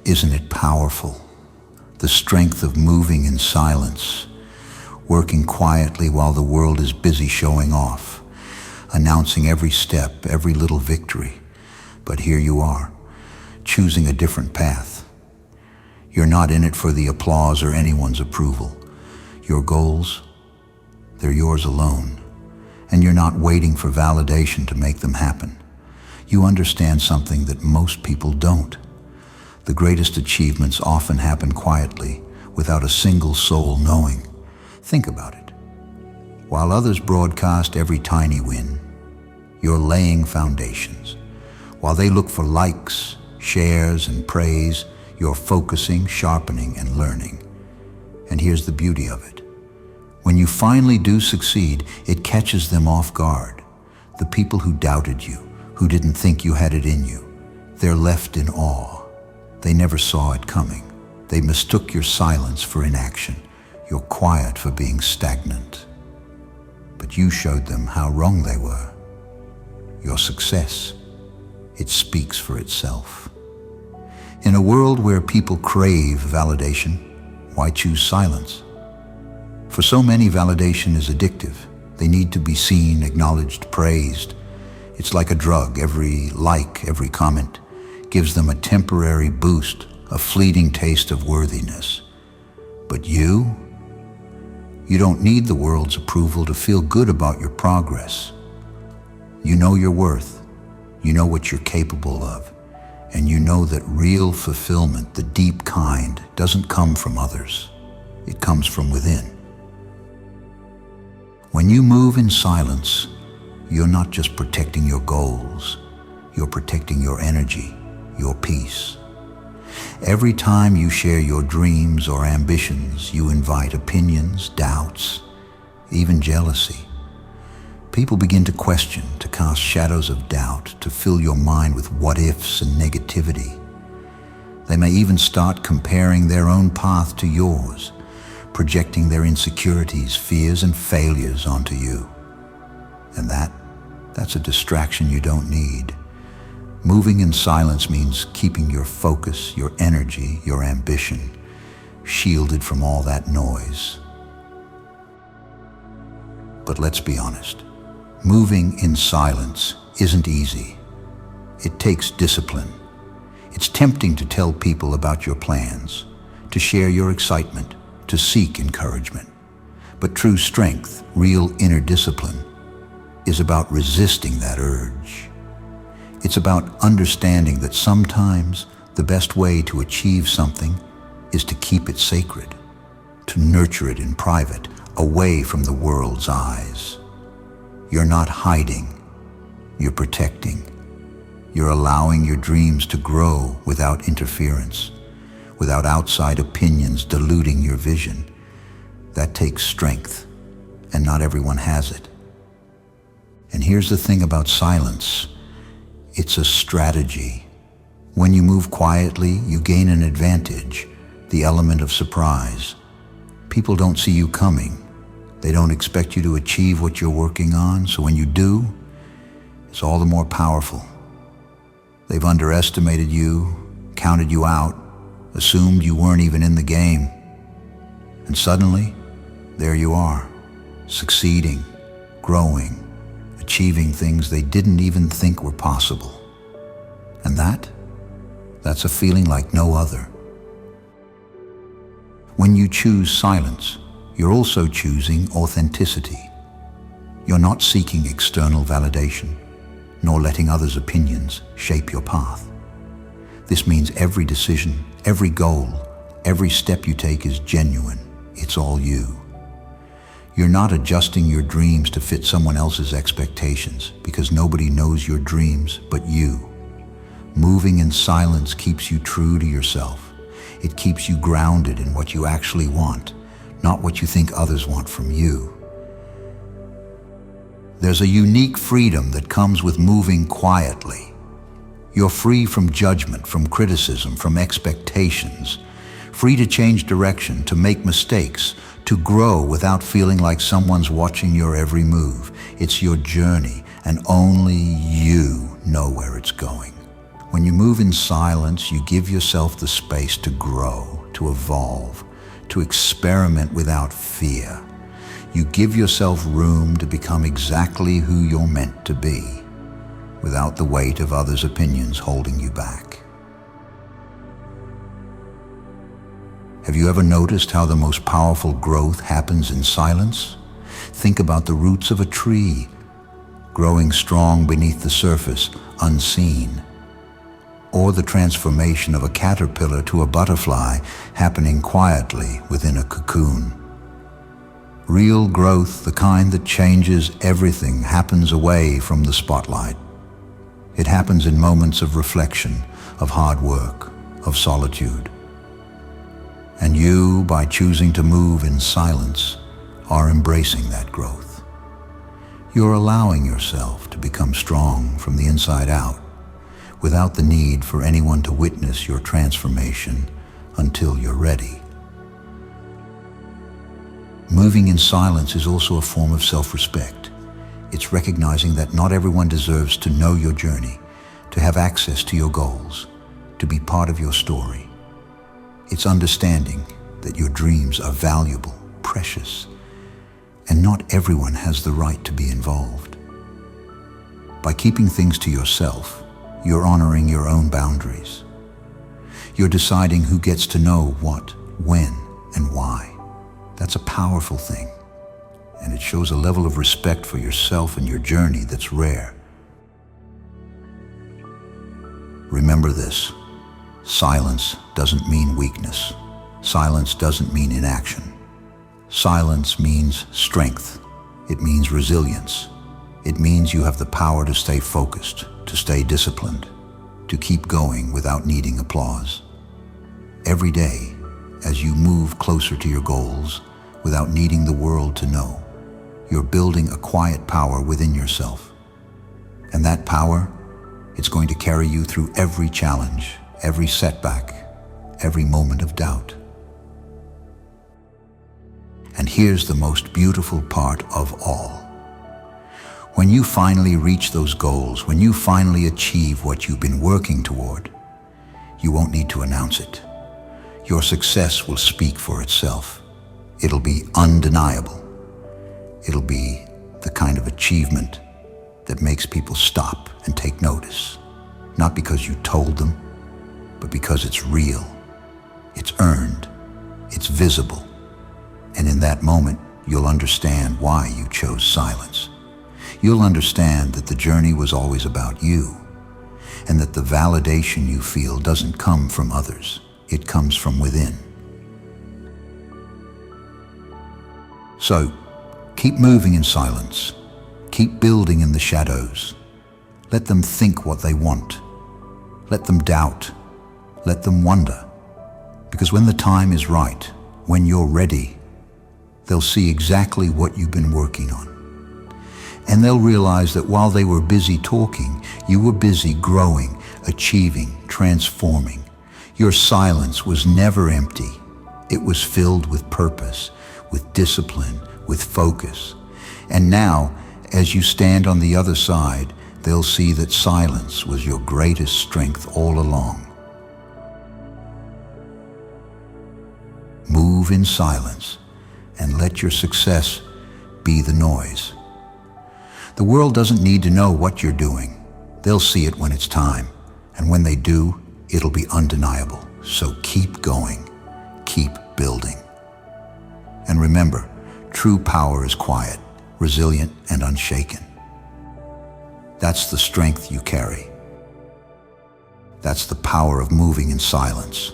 Isn't it powerful? The strength of moving in silence, working quietly while the world is busy showing off, announcing every step, every little victory. But here you are, choosing a different path. You're not in it for the applause or anyone's approval. Your goals, they're yours alone, and you're not waiting for validation to make them happen. You understand something that most people don't. The greatest achievements often happen quietly, without a single soul knowing. Think about it. While others broadcast every tiny win, you're laying foundations. While they look for likes, shares, and praise, you're focusing, sharpening, and learning. And here's the beauty of it. When you finally do succeed, it catches them off guard. The people who doubted you, who didn't think you had it in you, they're left in awe. They never saw it coming. They mistook your silence for inaction, your quiet for being stagnant. But you showed them how wrong they were. Your success, it speaks for itself. In a world where people crave validation, why choose silence? For so many, validation is addictive. They need to be seen, acknowledged, praised. It's like a drug. Every like, every comment gives them a temporary boost, a fleeting taste of worthiness. But you don't need the world's approval to feel good about your progress. You know your worth. You know what you're capable of. And you know that real fulfillment, the deep kind, doesn't come from others. It comes from within. When you move in silence, you're not just protecting your goals. You're protecting your energy, your peace. Every time you share your dreams or ambitions, you invite opinions, doubts, even jealousy. People begin to question, to cast shadows of doubt, to fill your mind with what-ifs and negativity. They may even start comparing their own path to yours, projecting their insecurities, fears, and failures onto you. And that's a distraction you don't need. Moving in silence means keeping your focus, your energy, your ambition, shielded from all that noise. But let's be honest. Moving in silence isn't easy. It takes discipline. It's tempting to tell people about your plans, to share your excitement, to seek encouragement. But true strength, real inner discipline, is about resisting that urge. It's about understanding that sometimes the best way to achieve something is to keep it sacred, to nurture it in private, away from the world's eyes. You're not hiding, you're protecting. You're allowing your dreams to grow without interference, without outside opinions diluting your vision. That takes strength, and not everyone has it. And here's the thing about silence. It's a strategy. When you move quietly, you gain an advantage, the element of surprise. People don't see you coming. They don't expect you to achieve what you're working on, so when you do, it's all the more powerful. They've underestimated you, counted you out, assumed you weren't even in the game. And suddenly, there you are, succeeding, growing, achieving things they didn't even think were possible. And that's a feeling like no other. When you choose silence, you're also choosing authenticity. You're not seeking external validation, nor letting others' opinions shape your path. This means every decision, every goal, every step you take is genuine. It's all you. You're not adjusting your dreams to fit someone else's expectations, because nobody knows your dreams but you. Moving in silence keeps you true to yourself. It keeps you grounded in what you actually want, not what you think others want from you. There's a unique freedom that comes with moving quietly. You're free from judgment, from criticism, from expectations, free to change direction, to make mistakes, to grow without feeling like someone's watching your every move. It's your journey, and only you know where it's going. When you move in silence, you give yourself the space to grow, to evolve, to experiment without fear. You give yourself room to become exactly who you're meant to be, without the weight of others' opinions holding you back. Have you ever noticed how the most powerful growth happens in silence? Think about the roots of a tree, growing strong beneath the surface, unseen. Or the transformation of a caterpillar to a butterfly happening quietly within a cocoon. Real growth, the kind that changes everything, happens away from the spotlight. It happens in moments of reflection, of hard work, of solitude. And you, by choosing to move in silence, are embracing that growth. You're allowing yourself to become strong from the inside out, without the need for anyone to witness your transformation until you're ready. Moving in silence is also a form of self-respect. It's recognizing that not everyone deserves to know your journey, to have access to your goals, to be part of your story. It's understanding that your dreams are valuable, precious, and not everyone has the right to be involved. By keeping things to yourself, you're honoring your own boundaries. You're deciding who gets to know what, when, and why. That's a powerful thing, and it shows a level of respect for yourself and your journey that's rare. Remember this: silence doesn't mean weakness. Silence doesn't mean inaction. Silence means strength. It means resilience. It means you have the power to stay focused, to stay disciplined, to keep going without needing applause. Every day, as you move closer to your goals, without needing the world to know, you're building a quiet power within yourself. And that power, it's going to carry you through every challenge, every setback, every moment of doubt. And here's the most beautiful part of all. When you finally reach those goals, when you finally achieve what you've been working toward, you won't need to announce it. Your success will speak for itself. It'll be undeniable. It'll be the kind of achievement that makes people stop and take notice, not because you told them, but because it's real, it's earned, it's visible. And in that moment, you'll understand why you chose silence. You'll understand that the journey was always about you, and that the validation you feel doesn't come from others. It comes from within. So, keep moving in silence. Keep building in the shadows. Let them think what they want. Let them doubt. Let them wonder. Because when the time is right, when you're ready, they'll see exactly what you've been working on. And they'll realize that while they were busy talking, you were busy growing, achieving, transforming. Your silence was never empty. It was filled with purpose, with discipline, with focus. And now, as you stand on the other side, they'll see that silence was your greatest strength all along. Move in silence and let your success be the noise. The world doesn't need to know what you're doing. They'll see it when it's time. And when they do, it'll be undeniable. So keep going. Keep building. And remember, true power is quiet, resilient, and unshaken. That's the strength you carry. That's the power of moving in silence.